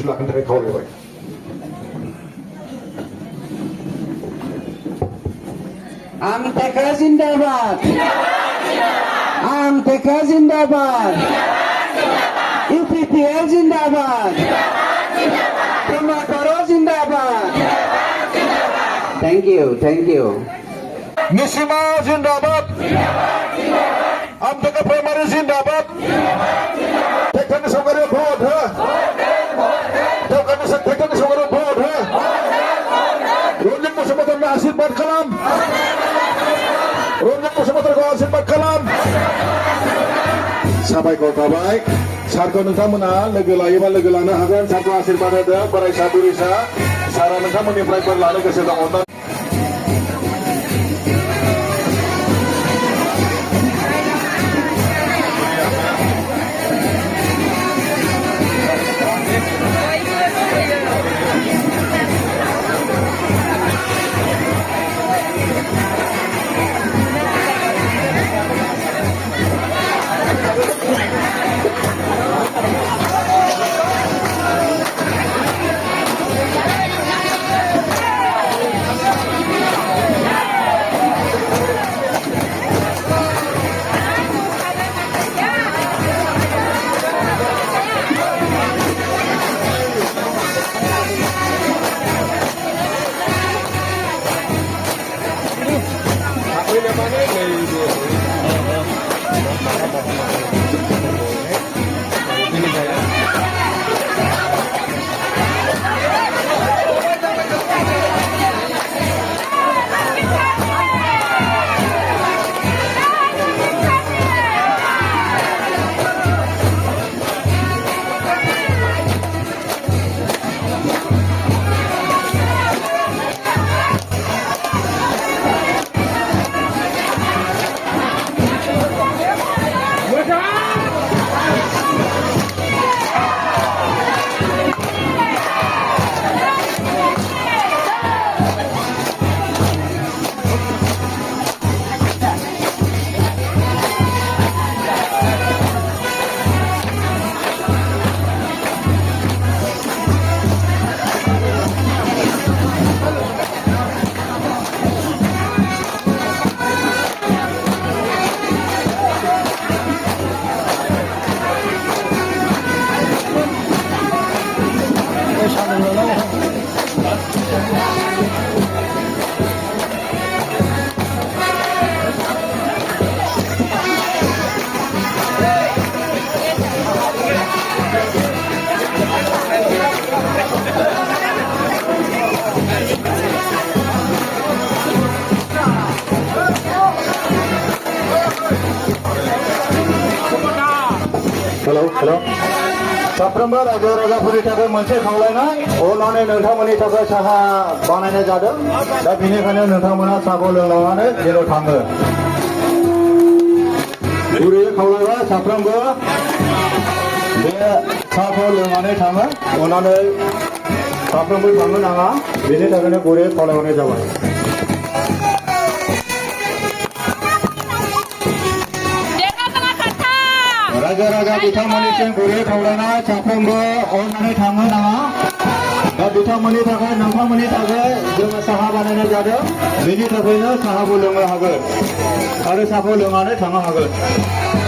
lakukan dari kau lewat. AMTK Zindabad. AMTK Zindabad. UPPL Zindabad. Tomatoro Zindabad. Thank you. Nisima Zindabad. AMTK Primary Zindabad. Tekan Sogara Board, ha? Tekan Sogara Board, ha? Runjak Musumatar Nasir Bad Kalam. Runjak Musumatar Nasir Bad Kalam. Sabaikor tabaik. Sarko nontonmona logo लायोबा logo लानो हागोन सारखौ आशीर्बाद होदों बोराइसा बुरैसा सारा नोंथांमोननिफ्राय bore लानो गोसो दङ अननानै hello साफ्रोमबो रायजो राजाफोरनि थाखाय मोनसे खावलायनाय अननानै नोंथांमोननि थाखाय साहा बानायनाय जादों दा बेनिखायनो नोंथांमोना साहाखौ लोंलांनानै जेराव थाङो गुरैयै खावलायबाय साफ्रोमबो बे साहाखौ लोंनानै थाङो अननानै साफ्रोमबो थांनो नाङा बेनि थाखायनो गुरैयै खावलायहरनाय जाबाय राजा राजा बिथांमोननिसिम गुरै खावलायनाय साफ्रोमबो अननानै थांनो नाङा दा बिथांमोननि थाखाय नोंथांमोननि थाखाय जोङो साहा बानायनाय जादों बेनि थाखायनो साहाबो लोंनो हागोन आरो साहाखौ लोंनानै थांनो हागोन